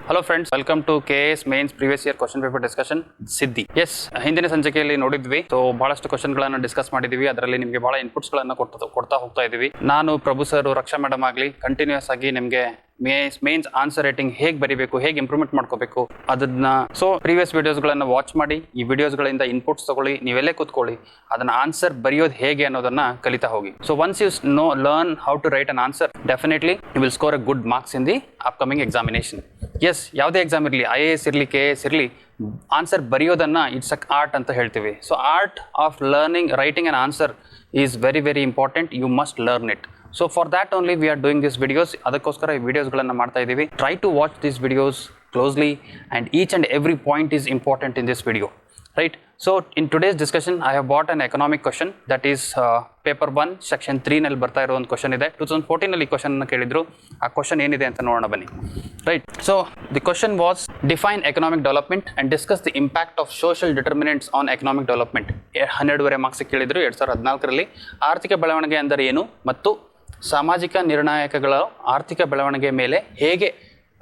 Hello friends, welcome to KS mains previous year question paper discussion ಸಿದ್ದಿ. Yes, ಹಿಂದಿನ ಸಂಚಿಕೆಯಲ್ಲಿ ನೋಡಿದ್ವಿ. ಸೊ ಬಹಳಷ್ಟು ಕ್ವಶನ್ ಗಳನ್ನ ಡಿಸ್ಕಸ್ ಮಾಡಿದ್ವಿ. ಅದರಲ್ಲಿ ನಿಮಗೆ ಬಹಳ ಇನ್ಪುಟ್ಸ್ ಗಳನ್ನ ಕೊಡ್ತಾ ಹೋಗ್ತಾ ಇದೀವಿ. ನಾನು, ಪ್ರಭು ಸರ್, ರಕ್ಷಾ ಮೇಡಮ್ ಆಗಲಿ ಕಂಟಿನ್ಯೂಸ್ ಆಗಿ ನಿಮಗೆ ಮೇನ್ಸ್ ಆನ್ಸರ್ ರೇಟಿಂಗ್ ಹೇಗೆ ಬರೀಬೇಕು, ಹೇಗೆ ಇಂಪ್ರೂವ್ಮೆಂಟ್ ಮಾಡ್ಕೋಬೇಕು ಅದನ್ನ ಪ್ರೀವಿಯಸ್ ವಿಡಿಯೋಸ್ಗಳನ್ನ ವಾಚ್ ಮಾಡಿ, ಈ ವಿಡಿಯೋಸ್ಗಳಿಂದ ಇನ್ಪುಟ್ಸ್ ತಗೊಳ್ಳಿ, ನೀವೆಲ್ಲೇ ಕೂತ್ಕೊಳ್ಳಿ, ಅದನ್ನ ಆನ್ಸರ್ ಬರೆಯೋದು ಹೇಗೆ ಅನ್ನೋದನ್ನ ಕಲಿತಾ ಹೋಗಿ. So once you learn how to write an answer, definitely you will score a good marks in the upcoming examination. Yes, ಯಾವುದೇ ಎಕ್ಸಾಮ್ ಇರಲಿ, IAS ಇರಲಿ, KS ಇರಲಿ, ಆನ್ಸರ್ ಬರೆಯೋದನ್ನ ಇಟ್ಸ್ ಅ ಆರ್ಟ್ ಅಂತ ಹೇಳ್ತೀವಿ. So art of learning writing an answer is very very important. You must learn it. So for that only we are doing these videos. ಅದಕ್ಕೋಸ್ಕರ ಈ ವಿಡಿಯೋಸ್ಗಳನ್ನು ಮಾಡ್ತಾ ಇದ್ದೀವಿ. Try to watch these videos closely and each and every point is important in this video. Right? So in today's discussion I have brought an economic question that is paper 1 section 3 ನಲ್ಲಿ ಬರ್ತಾ ಇರೋ ಒಂದು question ಇದೆ. 2014 ನಲ್ಲಿ question ಅನ್ನು ಕೇಳಿದ್ರು. ಆ question ಏನಿದೆ ಅಂತ ನೋಡೋಣ ಬನ್ನಿ. Right? So the question was define economic development and discuss the impact of social determinants on economic development. 12 marks ಕೇಳಿದ್ರು 2014 ರಲ್ಲಿ. ಆರ್ಥಿಕ ಬೆಳವಣಿಗೆ ಅಂದರೆ ಏನು ಮತ್ತು ಸಾಮಾಜಿಕ ನಿರ್ಣಾಯಕಗಳ ಆರ್ಥಿಕ ಬೆಳವಣಿಗೆ ಮೇಲೆ ಹೇಗೆ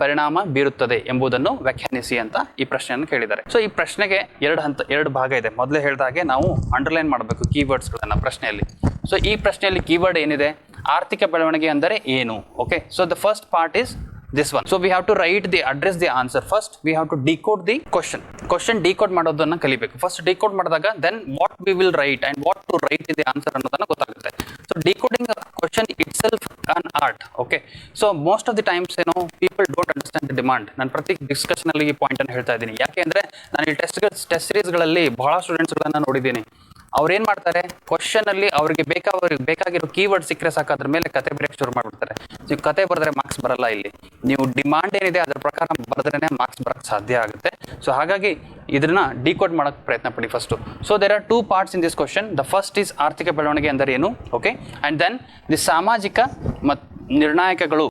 ಪರಿಣಾಮ ಬೀರುತ್ತದೆ ಎಂಬುದನ್ನು ವ್ಯಾಖ್ಯಾನಿಸಿ ಅಂತ ಈ ಪ್ರಶ್ನೆಯನ್ನು ಕೇಳಿದ್ದಾರೆ. ಸೊ ಈ ಪ್ರಶ್ನೆಗೆ ಎರಡು ಭಾಗ ಇದೆ. ಮೊದಲೇ ಹೇಳಿದಾಗೆ ನಾವು ಅಂಡರ್ಲೈನ್ ಮಾಡಬೇಕು ಕೀವರ್ಡ್ಸ್ಗಳನ್ನು ಪ್ರಶ್ನೆಯಲ್ಲಿ. ಸೊ ಈ ಪ್ರಶ್ನೆಯಲ್ಲಿ ಕೀವರ್ಡ್ ಏನಿದೆ, ಆರ್ಥಿಕ ಬೆಳವಣಿಗೆ ಅಂದರೆ ಏನು. Okay, so the first part is this one. So we have to address the answer. First we have to decode the question decode ಮಾಡೋದನ್ನ ಕಲಿಬೇಕು. ಫಸ್ಟ್ ಡಿಕೋಡ್ ಮಾಡಿದಾಗ then what we will write and what to write in the answer ಅನ್ನೋದನ್ನ ಗೊತ್ತಾಗುತ್ತೆ. So decoding a question itself an art. Okay, so most of the times people don't understand the demand. ನಾನು ಪ್ರತಿ discussion ಅಲ್ಲಿ ಈ point ಅನ್ನು ಹೇಳ್ತಾ ಇದ್ದೀನಿ. ಯಾಕೆ ಅಂದ್ರೆ ನಾನು ಈ ಟೆಸ್ಟ್ ಸೀರೀಸ್ ಗಳಲ್ಲಿ ಬಹಳ ಸ್ಟೂಡೆಂಟ್ಸ್ ಗಳನ್ನ ನೋಡಿದ್ದೀನಿ. ಅವ್ರೇನ್ ಮಾಡ್ತಾರೆ, ಕ್ವಶನ್ ಅಲ್ಲಿ ಅವ್ರಿಗೆ ಬೇಕಾಗಿರೋ ಕೀವರ್ಡ್ ಸಿಕ್ಕರೆ ಸಾಕು, ಅದ್ರ ಮೇಲೆ ಕತೆ ಬರೆಯಕ್ಕೆ ಶುರು ಮಾಡ್ಬಿಡ್ತಾರೆ. ನೀವು ಕತೆ ಬರೆದ್ರೆ ಮಾರ್ಕ್ಸ್ ಬರಲ್ಲ. ಇಲ್ಲಿ ನೀವು ಡಿಮಾಂಡ್ ಏನಿದೆ ಅದ್ರ ಪ್ರಕಾರ ಬರೆದ್ರೇನೆ ಮಾರ್ಕ್ಸ್ ಬರಕ್ಕೆ ಸಾಧ್ಯ ಆಗುತ್ತೆ. ಸೊ ಹಾಗಾಗಿ ಇದನ್ನ ಡಿಕೋಡ್ ಮಾಡಕ್ಕೆ ಪ್ರಯತ್ನ ಪಡಿ first. So there are 2 parts in this question. The first is ಆರ್ಥಿಕ ಬೆಳವಣಿಗೆ ಅಂದರೆ ಏನು. ಓಕೆ, ಅಂಡ್ ದೆನ್ ದಿ ಸಾಮಾಜಿಕ ಮತ್ತು ನಿರ್ಣಾಯಕಗಳು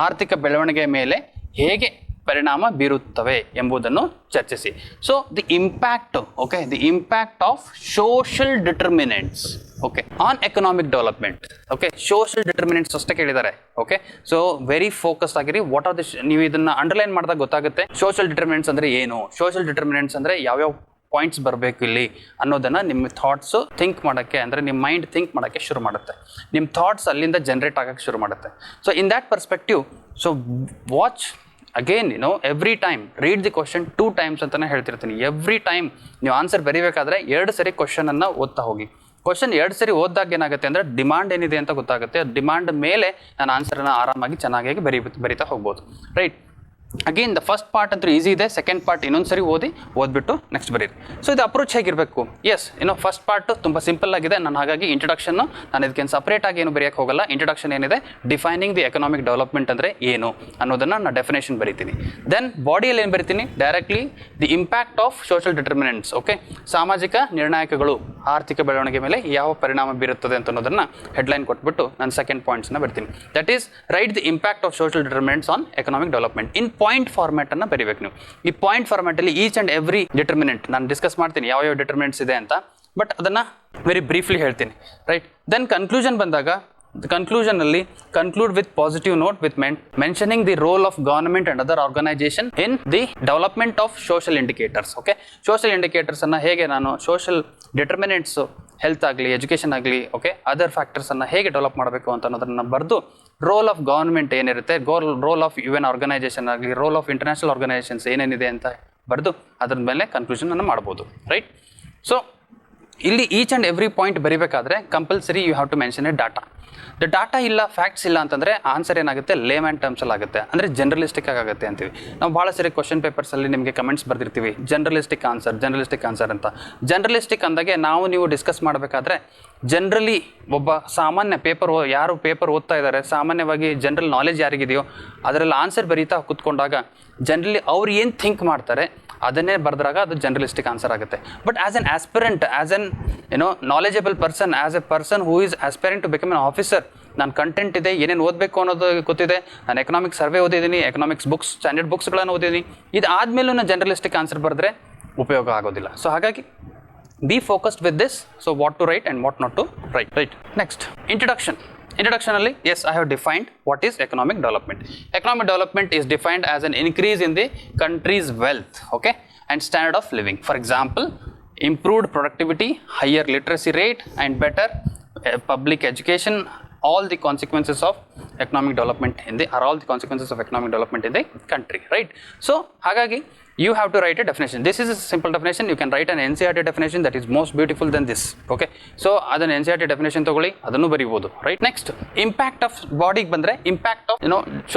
ಆರ್ಥಿಕ ಬೆಳವಣಿಗೆ ಮೇಲೆ ಹೇಗೆ ಪರಿಣಾಮ ಬೀರುತ್ತವೆ ಎಂಬುದನ್ನು ಚರ್ಚಿಸಿ. So the impact, okay, the impact of social determinants, okay, on economic development. Okay, social determinants ಅಷ್ಟೇ ಕೇಳಿದ್ದಾರೆ. ಓಕೆ, ಸೊ ವೆರಿ ಫೋಕಸ್ಡ್ ಆಗಿರಿ. ವಾಟ್ ಆರ್ ದಿ, ನೀವು ಇದನ್ನ ಅಂಡರ್ಲೈನ್ ಮಾಡಿದಾಗ ಗೊತ್ತಾಗುತ್ತೆ ಸೋಷಿಯಲ್ ಡಿಟರ್ಮಿನೆಂಟ್ಸ್ ಅಂದ್ರೆ ಏನು, ಸೋಷಿಯಲ್ ಡಿಟರ್ಮಿನೆಂಟ್ಸ್ ಅಂದ್ರೆ ಯಾವ್ಯಾವ ಪಾಯಿಂಟ್ಸ್ ಬರಬೇಕು ಇಲ್ಲಿ ಅನ್ನೋದನ್ನ ನಿಮ್ಮ ಥಾಟ್ಸು ಥಿಂಕ್ ಮಾಡೋಕ್ಕೆ, ಅಂದರೆ ನಿಮ್ಮ ಮೈಂಡ್ ಥಿಂಕ್ ಮಾಡೋಕ್ಕೆ ಶುರು ಮಾಡುತ್ತೆ. ನಿಮ್ಮ ಥಾಟ್ಸ್ ಅಲ್ಲಿಂದ ಜನರೇಟ್ ಆಗೋಕ್ಕೆ ಶುರು ಮಾಡುತ್ತೆ. So in that perspective, so watch again, every time read the question 2 times ಅಂತಾನೆ ಹೇಳ್ತಿರ್ತೀನಿ. ಎವ್ರಿ ಟೈಮ್ ನೀವು ಆನ್ಸರ್ ಬರೀಬೇಕಾದ್ರೆ 2 ಸರಿ ಕ್ವಶನ್ ಅನ್ನ ಓದ್ತಾ ಹೋಗಿ. ಕ್ವಶನ್ 2 ಸರಿ ಓದಿದಾಗ ಏನಾಗುತ್ತೆ ಅಂದ್ರೆ ಡಿಮಾಂಡ್ ಏನಿದೆ ಅಂತ ಗೊತ್ತಾಗುತ್ತೆ. ಡಿಮಾಂಡ್ ಮೇಲೆ ನಾನು ಆನ್ಸರ್ನ ಆರಾಮಾಗಿ ಚೆನ್ನಾಗಿ ಬರೀತಾ ಹೋಗ್ಬೋದು. Right, again the first part ಅಂತೂ ಈಸಿ ಇದೆ. ಸೆಕೆಂಡ್ ಪಾರ್ಟ್ ಇನ್ನೊಂದ್ಸರಿ ಓದ್ಬಿಟ್ಟು ನೆಕ್ಸ್ಟ್ ಬರೀರಿ. ಸೊ ಇದು ಅಪ್ರೋಚ್ ಹೇಗಿರಬೇಕು. ಎಸ್, ಫಸ್ಟ್ ಪಾರ್ಟ್ ತುಂಬ ಸಿಂಪಲ್ ಆಗಿದೆ. ನಾನು ಹಾಗಾಗಿ ಇಂಟ್ರೊಡಕ್ಷನ್ ನಾನು ಇದಕ್ಕೇನು ಸಪ್ರೇಟ್ ಆಗಿ ಏನು ಬರೆಯೋಕ್ಕೆ ಹೋಗಲ್ಲ. ಇಂಟ್ರೊಡಕ್ಷನ್ ಏನಿದೆ, ಡಿಫೈನಿಂಗ್ ದಿ ಎಕನಾಮಿಕ್ ಡೆವಲಪ್ಮೆಂಟ್ ಅಂದರೆ ಏನು ಅನ್ನೋದನ್ನು ನಾನು ಡೆಫಿನೇಷನ್ ಬರೀತೀನಿ. ದೆನ್ ಬಾಡಿಯಲ್ಲಿ ಏನು ಬರೀತೀನಿ, directly the impact of social determinants. Okay, ಸಾಮಾಜಿಕ ನಿರ್ಣಾಯಕಗಳು ಆರ್ಥಿಕ ಬೆಳವಣಿಗೆ ಮೇಲೆ ಯಾವ ಪರಿಣಾಮ ಬೀರುತ್ತದೆ ಅಂತ ಅನ್ನೋದನ್ನು ಹೆಡ್ಲೈನ್ ಕೊಟ್ಬಿಟ್ಟು ನಾನು ಸೆಕೆಂಡ್ ಪಾಯಿಂಟ್ಸ್ನ ಬರ್ತೀನಿ. That is right the impact of social determinants on economic development. In point format ಅನ್ನ ಬರೀಬೇಕು ನೀವು. ಈ ಪಾಯಿಂಟ್ ಫಾರ್ಮ್ಯಾಟ್ ಅಲ್ಲಿ ಈಚ್ ಅಂಡ್ ಎವ್ರಿ ಡಿಟರ್ಮಿನೆಂಟ್ ನಾನು ಡಿಸ್ಕಸ್ ಮಾಡ್ತೀನಿ, ಯಾವ ಡಿಟರ್ಮಿನೆಂಟ್ಸ್ ಇದೆ ಅಂತ, ಬಟ್ ಅದನ್ನ ವೆರಿ ಬ್ರೀಫ್ಲಿ ಹೇಳ್ತೀನಿ. ರೈಟ್, ದೆನ್ ಕನ್ಕ್ಲೂಷನ್ ಬಂದಾಗ ಕನ್ಕ್ಲೂಷನ್ ಅಲ್ಲಿ conclude with positive note with mentioning the role of government and other organisation in the development of social indicators. Okay, social indicators ಅನ್ನ ಹೇಗೆ ನಾನು ಸೋಷಿಯಲ್ ಡಿಟರ್ಮಿನೆಂಟ್ಸ್, ಹೆಲ್ತ್ ಆಗಲಿ, education ಆಗಲಿ, okay, other factors ಅನ್ನ ಹೇಗೆ develop ಮಾಡಬೇಕು ಅಂತ ಅನ್ನೋದನ್ನ ಬರೆದು ರೋಲ್ ಆಫ್ ಗವರ್ನಮೆಂಟ್ ಏನಿರುತ್ತೆ, ರೋಲ್ ಆಫ್ UN ಆರ್ಗನೈಸೇಷನ್ ಆಗಲಿ, ರೋಲ್ ಆಫ್ ಇಂಟರ್ನ್ಯಾಷನಲ್ ಆರ್ಗನೈಸೇಷನ್ಸ್ ಏನೇನಿದೆ ಅಂತ ಬರೆದು ಅದ್ರ ಮೇಲೆ ಕನ್ಕ್ಲೂಷನ್ ಅನ್ನು ಮಾಡ್ಬೋದು. ರೈಟ್, ಸೊ ಇಲ್ಲಿ ಈಚ್ ಆ್ಯಂಡ್ ಎವ್ರಿ ಪಾಯಿಂಟ್ ಬರೀಬೇಕಾದ್ರೆ compulsory you have to mention a data. The data ಇಲ್ಲ, ಫ್ಯಾಕ್ಟ್ಸ್ ಇಲ್ಲ ಅಂತಂದರೆ ಆನ್ಸರ್ ಏನಾಗುತ್ತೆ, ಲೇಮ್ಯಾನ್ ಟರ್ಮ್ಸಲ್ಲಿ ಆಗುತ್ತೆ, ಅಂದರೆ ಜನರಲಿಸ್ಟಿಕ್ ಆಗುತ್ತೆ ಅಂತೀವಿ ನಾವು. ಭಾಳ ಸರಿ ಕ್ವಶನ್ ಪೇಪರ್ಸಲ್ಲಿ ನಿಮಗೆ ಕಮೆಂಟ್ಸ್ ಬರ್ದಿರ್ತೀವಿ, ಜನರಲಿಸ್ಟಿಕ್ ಆನ್ಸರ್ ಅಂತ. ಜನರಲಿಸ್ಟಿಕ್ ಅಂದಾಗೆ ನೀವು ಡಿಸ್ಕಸ್ ಮಾಡಬೇಕಾದ್ರೆ ಜನರಲಿ ಒಬ್ಬ ಸಾಮಾನ್ಯ ಯಾರು ಪೇಪರ್ ಓದ್ತಾ ಇದ್ದಾರೆ, ಸಾಮಾನ್ಯವಾಗಿ ಜನರಲ್ ನಾಲೆಜ್ ಯಾರಿಗಿದೆಯೋ ಅದರಲ್ಲಿ ಆನ್ಸರ್ ಬರೀತಾ ಕೂತ್ಕೊಂಡಾಗ ಜನರಲಿ ಅವ್ರು ಏನು ಥಿಂಕ್ ಮಾಡ್ತಾರೆ ಅದನ್ನೇ ಬರೆದಾಗ ಅದು ಜನರಲಿಸ್ಟಿಕ್ ಆನ್ಸರ್ ಆಗುತ್ತೆ. But as an aspirant, as an knowledgeable person, as a person who is aspirant to become an officer, ನಾನು ಕಂಟೆಂಟ್ ಇದೆ, ಏನೇನು ಓದಬೇಕು ಅನ್ನೋದು ಗೊತ್ತಿದೆ, ನಾನು ಎಕನಾಮಿಕ್ ಸರ್ವೆ ಓದಿದ್ದೀನಿ, ಎಕನಾಮಿಕ್ಸ್ ಬುಕ್ಸ್, ಸ್ಟ್ಯಾಂಡರ್ಡ್ ಬುಕ್ಸ್ಗಳನ್ನು ಓದಿದ್ದೀನಿ, ಇದು ಆದಮೇಲೂ ನಾನು ಜನರಲಿಸ್ಟಿಕ್ ಆನ್ಸರ್ ಬರೆದ್ರೆ ಉಪಯೋಗ ಆಗೋದಿಲ್ಲ. ಸೊ ಹಾಗಾಗಿ be focused with this. So what to write and what not to write. Right, next introduction. Introduction only, yes, I have defined what is economic development. Economic development is defined as an increase in the country's wealth, okay, and standard of living. For example, improved productivity, higher literacy rate, and better public education. All the consequences of economic development are all the consequences of economic development in the country, right? So, hagagi, you have to write a definition. This is a simple definition. You can write an NCERT definition that is most beautiful than this, okay? So, adan NCERT definition togoli, adannu baribodu, right? Next, impact of body bandre, impact of,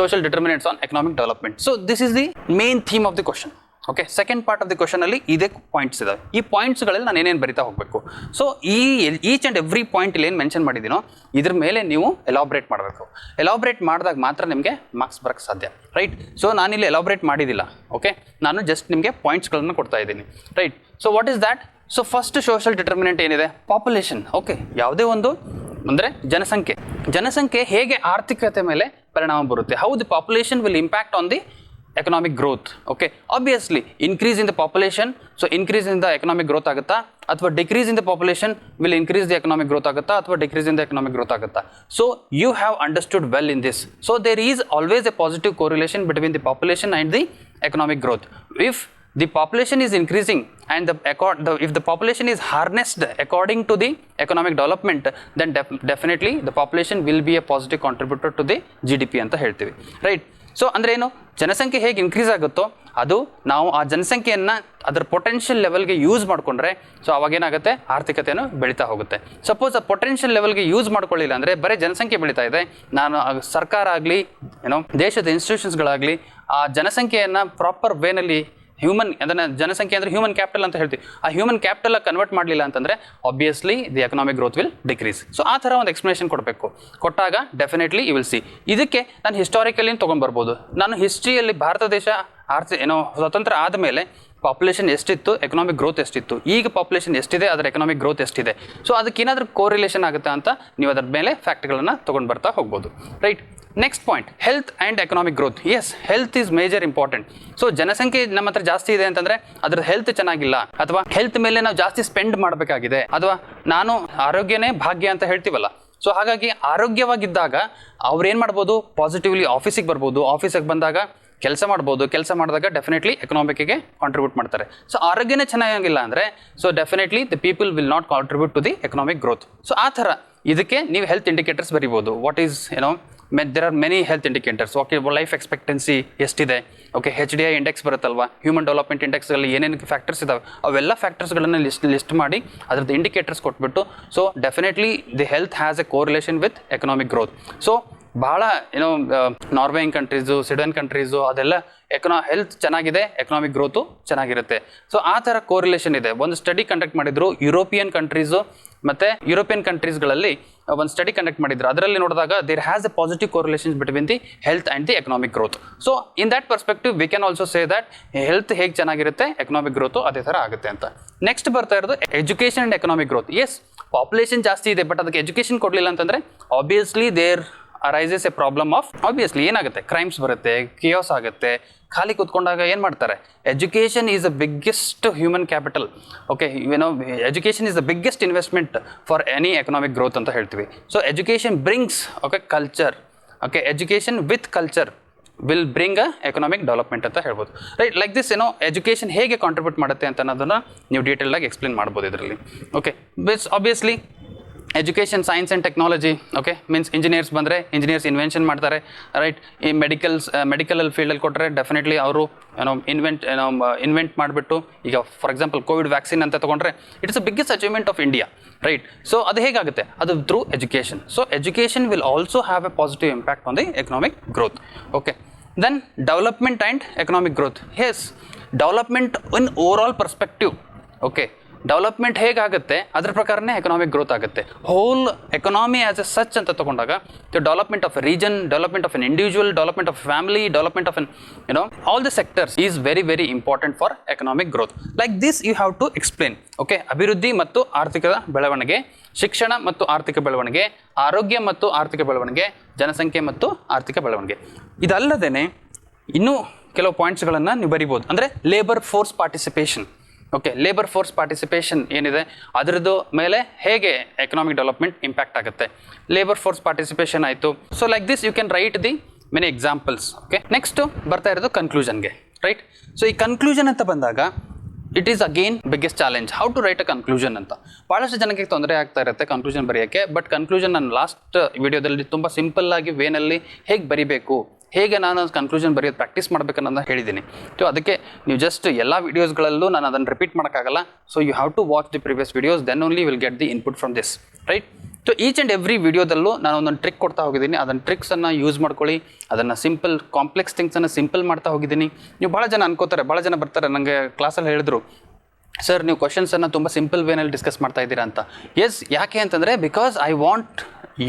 social determinants on economic development. So, this is the main theme of the question. Okay, second part of the question ಅಲ್ಲಿ ಇದೇ points ಇದಾವೆ. ಈ ಪಾಯಿಂಟ್ಸ್ಗಳಲ್ಲಿ ನಾನು ಏನೇನು ಬರಿತಾ ಹೋಗಬೇಕು. So each and every point ಇಲ್ಲಿ ಏನು ಮೆನ್ಷನ್ ಮಾಡಿದ್ದೀನೋ ಇದ್ರ ಮೇಲೆ ನೀವು ಎಲಾಬ್ರೇಟ್ ಮಾಡಬೇಕು. ಎಲಾಬ್ರೇಟ್ ಮಾಡಿದಾಗ ಮಾತ್ರ ನಿಮಗೆ ಮಾರ್ಕ್ಸ್ ಬರೋಕ್ಕೆ ಸಾಧ್ಯ, ರೈಟ್? ಸೊ ನಾನಿಲ್ಲಿ ಎಲಾಬ್ರೇಟ್ ಮಾಡಿದ್ದಿಲ್ಲ, ಓಕೆ, ನಾನು ಜಸ್ಟ್ ನಿಮಗೆ ಪಾಯಿಂಟ್ಸ್ಗಳನ್ನು ಕೊಡ್ತಾ ಇದ್ದೀನಿ, right? So what is that? So first social determinant ಏನಿದೆ? ಪಾಪ್ಯುಲೇಷನ್. ಓಕೆ, ಯಾವುದೇ ಒಂದು ಅಂದರೆ ಜನಸಂಖ್ಯೆ ಹೇಗೆ ಆರ್ಥಿಕತೆ ಮೇಲೆ ಪರಿಣಾಮ ಬರುತ್ತೆ. How the population will impact on the economic growth. Okay, obviously increase in the population, so increase in the economic growth agutta, athwa decrease in the population will increase the economic growth agutta, athwa decrease in the economic growth agutta. So you have understood well in this. So there is always a positive correlation between the population and the economic growth. If the population is increasing and if the population is harnessed according to the economic development, then definitely the population will be a positive contributor to the GDP anta ಹೇಳ್ತೀವಿ, right? So ಅಂದರೆ ಏನು, ಜನಸಂಖ್ಯೆ ಹೇಗೆ increase ಆಗುತ್ತೋ ಅದು ನಾವು ಆ ಜನಸಂಖ್ಯೆಯನ್ನು ಅದರ ಪೊಟೆನ್ಷಿಯಲ್ ಲೆವೆಲ್ಗೆ ಯೂಸ್ ಮಾಡಿಕೊಂಡ್ರೆ ಸೊ ಅವಾಗೇನಾಗುತ್ತೆ, ಆರ್ಥಿಕತೆಯನ್ನು ಬೆಳೀತಾ ಹೋಗುತ್ತೆ. ಸಪೋಸ್ ಆ ಪೊಟೆನ್ಷಿಯಲ್ ಲೆವೆಲ್ಗೆ ಯೂಸ್ ಮಾಡ್ಕೊಳ್ಳಿಲ್ಲ ಅಂದರೆ ಬರೀ ಜನಸಂಖ್ಯೆ ಬೆಳೀತಾ ಇದೆ, ನಾನು ಸರ್ಕಾರ ಆಗಲಿ ದೇಶದ ಇನ್ಸ್ಟಿಟ್ಯೂಷನ್ಸ್ಗಳಾಗಲಿ ಆ ಜನಸಂಖ್ಯೆಯನ್ನು ಪ್ರಾಪರ್ ವೇನಲ್ಲಿ ಅದನ್ನು ಜನಸಂಖ್ಯೆ ಅಂದರೆ ಹ್ಯೂಮನ್ ಕ್ಯಾಪಿಟಲ್ ಅಂತ ಹೇಳ್ತೀವಿ, ಆ ಹ್ಯೂಮನ್ ಕ್ಯಾಪಿಟಲ್ ಕನ್ವರ್ಟ್ ಮಾಡಲಿಲ್ಲ ಅಂತಂದರೆ obviously the economic growth will decrease. So ಆ ಥರ ಒಂದು ಎಕ್ಸ್ಪ್ಲನೇಷನ್ ಕೊಟ್ಟಾಗ ಡೆಫಿನೆಟ್ಲಿ ಯು ವಿಲ್ ಸಿ. ಇದಕ್ಕೆ ನಾನು ಹಿಸ್ಟಾರಿಕಲಿ ತೊಗೊಂಡ್ಬರ್ಬೋದು. ನಾನು ಹಿಸ್ಟ್ರಿಯಲ್ಲಿ ಭಾರತ ದೇಶ ಸ್ವತಂತ್ರ ಆದಮೇಲೆ ಪಾಪ್ಯುಲೇಷನ್ ಎಷ್ಟಿತ್ತು, ಎಕನಾಮಿಕ್ ಗ್ರೋತ್ ಎಷ್ಟಿತ್ತು, ಈಗ ಪಾಪ್ಯುಲೇಷನ್ ಎಷ್ಟಿದೆ, ಅದರ ಎಕನಾಮಿಕ್ ಗ್ರೋತ್ ಎಷ್ಟಿದೆ, ಸೊ ಅದಕ್ಕೇನಾದರೂ ಕೋರಿಲೇಷನ್ ಆಗುತ್ತೆ ಅಂತ ನೀವು ಅದರ ಮೇಲೆ ಫ್ಯಾಕ್ಟ್ಗಳನ್ನು ತೊಗೊಂಡು ಬರ್ತಾ ಹೋಗ್ಬೋದು, right? Next point, health and economic growth. Yes, health is major important. So ಜನಸಂಖ್ಯೆ ನಮ್ಮ ಹತ್ರ ಜಾಸ್ತಿ ಇದೆ ಅಂತಂದರೆ ಅದ್ರ ಹೆಲ್ತ್ ಚೆನ್ನಾಗಿಲ್ಲ, ಅಥವಾ ಹೆಲ್ತ್ ಮೇಲೆ ನಾವು ಜಾಸ್ತಿ ಸ್ಪೆಂಡ್ ಮಾಡಬೇಕಾಗಿದೆ, ಅಥವಾ ನಾನು ಆರೋಗ್ಯನೇ ಭಾಗ್ಯ ಅಂತ ಹೇಳ್ತೀವಲ್ಲ. ಸೊ ಹಾಗಾಗಿ ಆರೋಗ್ಯವಾಗಿದ್ದಾಗ ಅವ್ರು ಏನು ಮಾಡ್ಬೋದು, ಪಾಸಿಟಿವ್ಲಿ ಆಫೀಸಿಗೆ ಬರ್ಬೋದು, ಆಫೀಸಿಗೆ ಬಂದಾಗ ಕೆಲಸ ಮಾಡ್ಬೋದು, ಕೆಲಸ ಮಾಡಿದಾಗ ಡೆಫಿನೆಟ್ಲಿ ಎಕನಾಮಿಕ್ಗೆ ಕಾಂಟ್ರಿಬ್ಯೂಟ್ ಮಾಡ್ತಾರೆ. ಸೊ ಆರೋಗ್ಯನೇ ಚೆನ್ನಾಗಿಲ್ಲ ಅಂದರೆ so definitely the people will not contribute to the economic growth. So ಆ ಥರ ಇದಕ್ಕೆ ನೀವು ಹೆಲ್ತ್ ಇಂಡಿಕೇಟರ್ಸ್ ಬರಿಬೋದು. What is there are many health indicators. Okay, life expectancy ಎಷ್ಟಿದೆ, ಓಕೆ, HDI ಇಂಡೆಕ್ಸ್ ಬರುತ್ತಲ್ವಾ, ಹ್ಯೂಮನ್ ಡೆವಲಪ್ಮೆಂಟ್ ಇಂಡೆಕ್ಸಲ್ಲಿ ಏನೇನು ಫ್ಯಾಕ್ಟರ್ಸ್ ಇದಾವೆ ಅವೆಲ್ಲ ಫ್ಯಾಕ್ಟರ್ಸ್ಗಳನ್ನು ಲಿಸ್ಟ್ ಮಾಡಿ ಅದ್ರದ್ದು ಇಂಡಿಕೇಟರ್ಸ್ ಕೊಟ್ಬಿಟ್ಟು so definitely the health has a correlation with economic growth. So ಭಾಳ ನಾರ್ವೇನ್ ಕಂಟ್ರೀಸು, ಸ್ವೀಡನ್ ಕಂಟ್ರೀಸು ಅದೆಲ್ಲ ಹೆಲ್ತ್ ಚೆನ್ನಾಗಿದೆ, ಎಕನಾಮಿಕ್ ಗ್ರೋತು ಚೆನ್ನಾಗಿರುತ್ತೆ. ಸೊ ಆ ಥರ ಕೋರಿಲೇಷನ್ ಇದೆ. ಒಂದು ಸ್ಟಡಿ ಕಂಡಕ್ಟ್ ಮಾಡಿದ್ರು ಯುರೋಪಿಯನ್ ಕಂಟ್ರೀಸು ಮತ್ತು ಯುರೋಪಿಯನ್ ಕಂಟ್ರೀಸ್ಗಳಲ್ಲಿ ಒಂದು ಸ್ಟಡಿ ಕಂಡಕ್ಟ್ ಮಾಡಿದ್ರು. ಅದರಲ್ಲಿ ನೋಡಿದಾಗ there has a positive correlations between the health and the economic growth. So in that perspective we can also say that health ಹೇಗೆ ಚೆನ್ನಾಗಿರುತ್ತೆ, ಎಕನಾಮಿಕ್ ಗ್ರೋತು ಅದೇ ಥರ ಆಗುತ್ತೆ ಅಂತ. ನೆಕ್ಸ್ಟ್ ಬರ್ತಾ ಇರೋದು education and economic growth. Yes, population ಜಾಸ್ತಿ ಇದೆ ಬಟ್ ಅದಕ್ಕೆ ಎಜುಕೇಷನ್ ಕೊಡಲಿಲ್ಲ ಅಂತಂದರೆ obviously there arises a problem of, obviously ಏನಾಗುತ್ತೆ, ಕ್ರೈಮ್ಸ್ ಬರುತ್ತೆ, ಕಿಯೋಸ್ ಆಗುತ್ತೆ. ಖಾಲಿ ಕೂತ್ಕೊಂಡಾಗ ಏನು ಮಾಡ್ತಾರೆ, education is the biggest human capital. Okay, education is the biggest investment for any economic growth ಅಂತ ಹೇಳ್ತೀವಿ. So education brings, okay, culture. Okay, education with culture will bring a economic development ಅಂತ ಹೇಳ್ಬೋದು, right? Like this education ಹೇಗೆ contribute ಮಾಡುತ್ತೆ ಅಂತ ಅನ್ನೋದನ್ನು ನೀವು ಡೀಟೇಲ್ಡಾಗಿ explain ಮಾಡ್ಬೋದು ಇದರಲ್ಲಿ. ಓಕೆ, ಬಿಸ್ obviously education, science and technology, okay, means engineers ಬಂದರೆ ಇಂಜಿನಿಯರ್ಸ್ ಇನ್ವೆನ್ಷನ್ ಮಾಡ್ತಾರೆ, ರೈಟ್? ಈ ಮೆಡಿಕಲ್ ಫೀಲ್ಡಲ್ಲಿ ಕೊಟ್ಟರೆ ಡೆಫಿನೆಟ್ಲಿ ಅವರು ಇನ್ವೆಂಟ್ ಮಾಡಿಬಿಟ್ಟು, ಈಗ ಫಾರ್ ಎಕ್ಸಾಂಪಲ್ ಕೋವಿಡ್ ವ್ಯಾಕ್ಸಿನ್ ಅಂತ ತೊಗೊಂಡ್ರೆ it's a biggest achievement of India, right? So ಅದು ಹೇಗಾಗುತ್ತೆ, ಅದು through education. So education will also have a positive impact on the economic growth. Okay, then development and economic growth. Yes, development in overall perspective. Okay, development ಹೇಗಾಗುತ್ತೆ ಅದ್ರ ಪ್ರಕಾರನೇ economic growth ಆಗುತ್ತೆ. Whole economy as a such ಅಂತ ತಗೊಂಡಾಗ the development of a region, development of an individual, development of family, development of N all the sectors is very very important for economic growth. Like this you have to explain. Okay, ಅಭಿವೃದ್ಧಿ ಮತ್ತು ಆರ್ಥಿಕ ಬೆಳವಣಿಗೆ, ಶಿಕ್ಷಣ ಮತ್ತು ಆರ್ಥಿಕ ಬೆಳವಣಿಗೆ, ಆರೋಗ್ಯ ಮತ್ತು ಆರ್ಥಿಕ ಬೆಳವಣಿಗೆ, ಜನಸಂಖ್ಯೆ ಮತ್ತು ಆರ್ಥಿಕ ಬೆಳವಣಿಗೆ. ಇದಲ್ಲದೇ ಇನ್ನೂ ಕೆಲವು ಪಾಯಿಂಟ್ಸ್ಗಳನ್ನು ನೀವು ಬರಿಬೋದು. ಅಂದರೆ labour force participation. Okay, labour force participation ಏನಿದೆ ಅದರದ್ದು ಮೇಲೆ ಹೇಗೆ ಎಕನಾಮಿಕ್ ಡೆವಲಪ್ಮೆಂಟ್ ಇಂಪ್ಯಾಕ್ಟ್ ಆಗುತ್ತೆ. ಲೇಬರ್ ಫೋರ್ಸ್ ಪಾರ್ಟಿಸಿಪೇಷನ್ ಆಯಿತು. So like this you can write the many examples. Okay, next ಬರ್ತಾ ಇರೋದು ಕನ್ಕ್ಲೂಷನ್ಗೆ, ರೈಟ್. ಸೊ ಈ ಕನ್ಕ್ಲೂಷನ್ ಅಂತ ಬಂದಾಗ it is again biggest challenge, how to write a conclusion ಅಂತ. ಭಾಳಷ್ಟು ಜನಕ್ಕೆ ತೊಂದರೆ ಆಗ್ತಾ ಇರುತ್ತೆ ಕನ್ಕ್ಲೂಷನ್ ಬರೆಯೋಕ್ಕೆ. ಬಟ್ ಕನ್ಕ್ಲೂಷನ್ ನಾನು ಲಾಸ್ಟ್ ವಿಡಿಯೋದಲ್ಲಿ ತುಂಬ ಸಿಂಪಲ್ ಆಗಿ ವೇನಲ್ಲಿ ಹೇಗೆ ಬರಿಬೇಕು, ಹೇಗೆ ನಾನು ಕನ್ಕ್ಲೂಷನ್ ಬರೆಯೋದು ಪ್ರಾಕ್ಟೀಸ್ ಮಾಡಬೇಕನ್ನೋದನ್ನ ಹೇಳಿದ್ದೀನಿ. ಸೊ ಅದಕ್ಕೆ ನೀವು ಜಸ್ಟ್ ಎಲ್ಲ ವೀಡಿಯೋಸ್ಗಳಲ್ಲೂ ನಾನು ಅದನ್ನು ರಿಪೀಟ್ ಮಾಡೋಕ್ಕಾಗಲ್ಲ. So you have to watch the previous videos, then only will get the input from this, right. So each and every ವೀಡಿಯೋದಲ್ಲೂ ನಾನು ಒಂದೊಂದು ಟ್ರಿಕ್ ಕೊಡ್ತಾ ಹೋಗಿದ್ದೀನಿ. ಅದನ್ನು ಟ್ರಿಕ್ಸನ್ನು ಯೂಸ್ ಮಾಡ್ಕೊಳ್ಳಿ. ಅದನ್ನು ಸಿಂಪಲ್ ಕಾಂಪ್ಲೆಕ್ಸ್ ಥಿಂಗ್ಸನ್ನು ಸಿಂಪಲ್ ಮಾಡ್ತಾ ಹೋಗಿದ್ದೀನಿ. ನೀವು ಭಾಳ ಜನ ಅನ್ಕೋತಾರೆ, ಭಾಳ ಜನ ಬರ್ತಾರೆ ನನಗೆ ಕ್ಲಾಸಲ್ಲಿ ಹೇಳಿದ್ರು, ಸರ್ ನೀವು ಕ್ವಶನ್ಸನ್ನು ತುಂಬ ಸಿಂಪಲ್ ವೇನಲ್ಲಿ ಡಿಸ್ಕಸ್ ಮಾಡ್ತಾ ಇದ್ದೀರಾ ಅಂತ. ಎಸ್, ಯಾಕೆ ಅಂತಂದರೆ because I want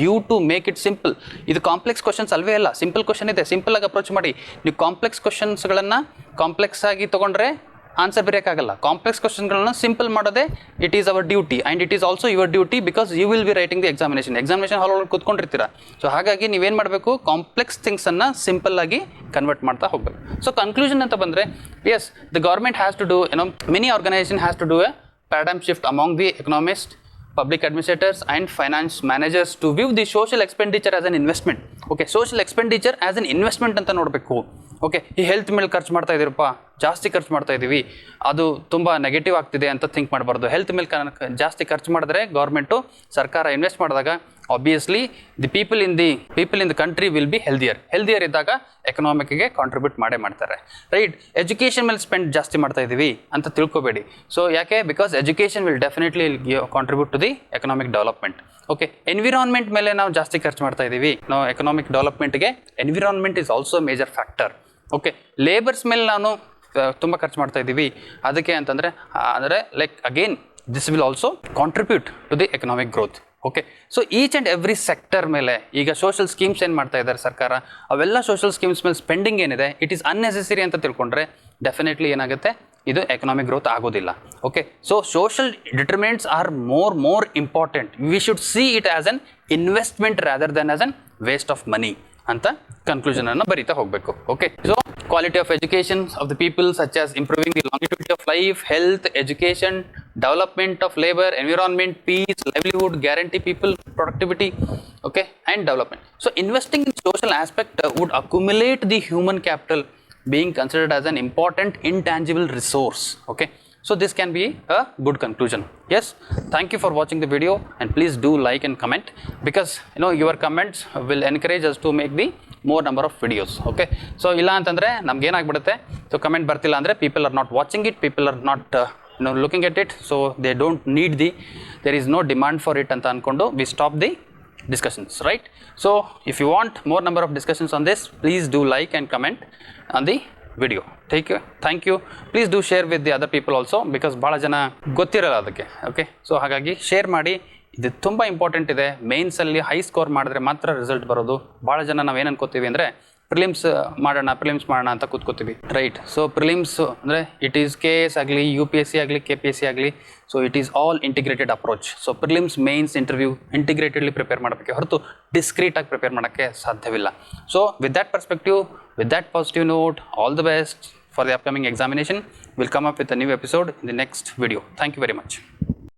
you to make it simple. ಇದು ಕಾಂಪ್ಲೆಕ್ಸ್ ಕ್ವಶನ್ಸ್ ಅಲ್ವೇ ಅಲ್ಲ, ಸಿಂಪಲ್ ಕ್ವಶನ್ ಇದೆ, ಸಿಂಪಲಾಗಿ ಅಪ್ರೋಚ್ ಮಾಡಿ. ನೀವು ಕಾಂಪ್ಲೆಕ್ಸ್ ಕ್ವಶನ್ಸ್ಗಳನ್ನು ಕಾಂಪ್ಲೆಕ್ಸ್ ಆಗಿ ತೊಗೊಂಡ್ರೆ ಆನ್ಸರ್ ಬರೆಯೋಕ್ಕಾಗಲ್ಲ. ಕಾಂಪ್ಲೆಕ್ಸ್ ಕ್ವಶನ್ಗಳನ್ನು ಸಿಂಪಲ್ ಮಾಡೋದೇ it is our duty, and it is also your duty because you will be writing the examination hall ಒಳಗೆ ಕೂತ್ಕೊಂಡಿರ್ತೀರ. ಸೊ ಹಾಗಾಗಿ ನೀವೇನು ಮಾಡಬೇಕು, ಕಾಂಪ್ಲೆಕ್ಸ್ ಥಿಂಗ್ಸನ್ನು ಸಿಂಪಲ್ ಆಗಿ ಕನ್ವರ್ಟ್ ಮಾಡ್ತಾ ಹೋಗಬೇಕು. ಸೊ ಕನ್ಕ್ಲೂಷನ್ ಅಂತ ಬಂದರೆ, yes, the government has to do, many organisation has to do a paradigm shift among the economist, public administrators and finance managers to view the social expenditure as an investment. Okay, social expenditure as an investment ಅಂತ ನೋಡಬೇಕು. Okay, ಈ health ಮೇಲೆ ಖರ್ಚು ಮಾಡ್ತಾ ಇದ್ದೀರಪ್ಪ, ಜಾಸ್ತಿ ಖರ್ಚು ಮಾಡ್ತಾ ಇದ್ದೀವಿ, ಅದು ತುಂಬ ನೆಗೆಟಿವ್ ಆಗ್ತಿದೆ ಅಂತ ಥಿಂಕ್ ಮಾಡಬಾರ್ದು. ಹೆಲ್ತ್ ಮೇಲೆ ಜಾಸ್ತಿ ಖರ್ಚು ಮಾಡಿದ್ರೆ ಗೌರ್ಮೆಂಟು, ಸರ್ಕಾರ ಇನ್ವೆಸ್ಟ್ ಮಾಡಿದಾಗ obviously the people in the country will be healthier ಇದ್ದಾಗ ಎಕನಾಮಿಕ್ಗೆ ಕಾಂಟ್ರಿಬ್ಯೂಟ್ ಮಾಡ್ತಾರೆ, ರೈಟ್. ಎಜುಕೇಷನ್ ಮೇಲೆ ಸ್ಪೆಂಡ್ ಜಾಸ್ತಿ ಮಾಡ್ತಾ ಇದ್ದೀವಿ ಅಂತ ತಿಳ್ಕೊಬೇಡಿ. ಸೊ ಯಾಕೆ, because education will definitely contribute to the economic development. Okay, environment ಮೇಲೆ ನಾವು ಜಾಸ್ತಿ ಖರ್ಚು ಮಾಡ್ತಾ ಇದ್ದೀವಿ. ನಾವು ಎಕನಾಮಿಕ್ ಡೆವಲಪ್ಮೆಂಟ್ಗೆ environment is also major factor. Okay, labours ಮೇಲೆ ನಾನು ತುಂಬ ಖರ್ಚು ಮಾಡ್ತಾ ಇದ್ದೀವಿ, ಅದಕ್ಕೆ ಅಂತಂದರೆ like again this will also contribute to the economic growth. Okay, so each and every sector ಮೇಲೆ ಈಗ ಸೋಷಲ್ ಸ್ಕೀಮ್ಸ್ ಏನು ಮಾಡ್ತಾ ಇದ್ದಾರೆ ಸರ್ಕಾರ, ಅವೆಲ್ಲ ಸೋಷಲ್ ಸ್ಕೀಮ್ಸ್ ಮೇಲೆ ಸ್ಪೆಂಡಿಂಗ್ ಏನಿದೆ ಇಟ್ ಈಸ್ ಅನ್ನೆಸೆಸರಿ ಅಂತ ತಿಳ್ಕೊಂಡ್ರೆ ಡೆಫಿನೆಟ್ಲಿ ಏನಾಗುತ್ತೆ, ಇದು ಎಕನಾಮಿಕ್ ಗ್ರೋತ್ ಆಗೋದಿಲ್ಲ. Okay, so social determinants are more important. We should see it as an investment rather than as an waste of money ಅಂತ ಕನ್ಕ್ಲೂಷನ್ ಅನ್ನು ಬರೀತಾ ಹೋಗಬೇಕು. Okay, so quality of education of the people such as improving the longitudity of life, health, education, development of labor, environment, peace, livelihood, guarantee people productivity, okay, and development. So investing in social aspect would accumulate the human capital, being considered as an important intangible resource. Okay, so this can be a good conclusion. Yes, thank you for watching the video, and please do like and comment, because your comments will encourage us to make the more number of videos. Okay, so illa antandre namge enagibidutte, so comment bartilla andre people are not watching it, people are not looking at it, so they don't need there is no demand for it anta ankondo we stop the discussions, right? So if you want more number of discussions on this, please do like and comment on the video. Thank you. Please do share with the other people also, because bhala jana ಗೊತ್ತಿರಲ್ಲ ಅದಕ್ಕೆ. Okay, so ಹಾಗಾಗಿ share ಮಾಡಿ. ಇದು ತುಂಬ important ಇದೆ. ಮೇನ್ಸಲ್ಲಿ high score ಮಾಡಿದ್ರೆ ಮಾತ್ರ result ಬರೋದು. ಭಾಳ ಜನ ನಾವೇನು ಅನ್ಕೋತೀವಿ ಅಂದರೆ ಪ್ರಿಲಿಮ್ಸ್ ಮಾಡೋಣ ಅಂತ ಕೂತ್ಕೋತೀವಿ, ರೈಟ್. ಸೊ ಪ್ರಿಲಿಮ್ಸ್ ಅಂದರೆ ಇಟ್ ಈಸ್ KS ಆಗಲಿ, UPSC ಆಗಲಿ, KPSC ಆಗಲಿ, so it is all integrated approach. So prelims, mains, interview integratedly prepare ಮಾಡಬೇಕೆ ಹೊರತು ಡಿಸ್ಕ್ರೀಟಾಗಿ ಪ್ರಿಪೇರ್ ಮಾಡೋಕ್ಕೆ ಸಾಧ್ಯವಿಲ್ಲ. So with that perspective, with that positive note, all the best for the upcoming examination. We'll come up with a new episode in the next video. Thank you very much.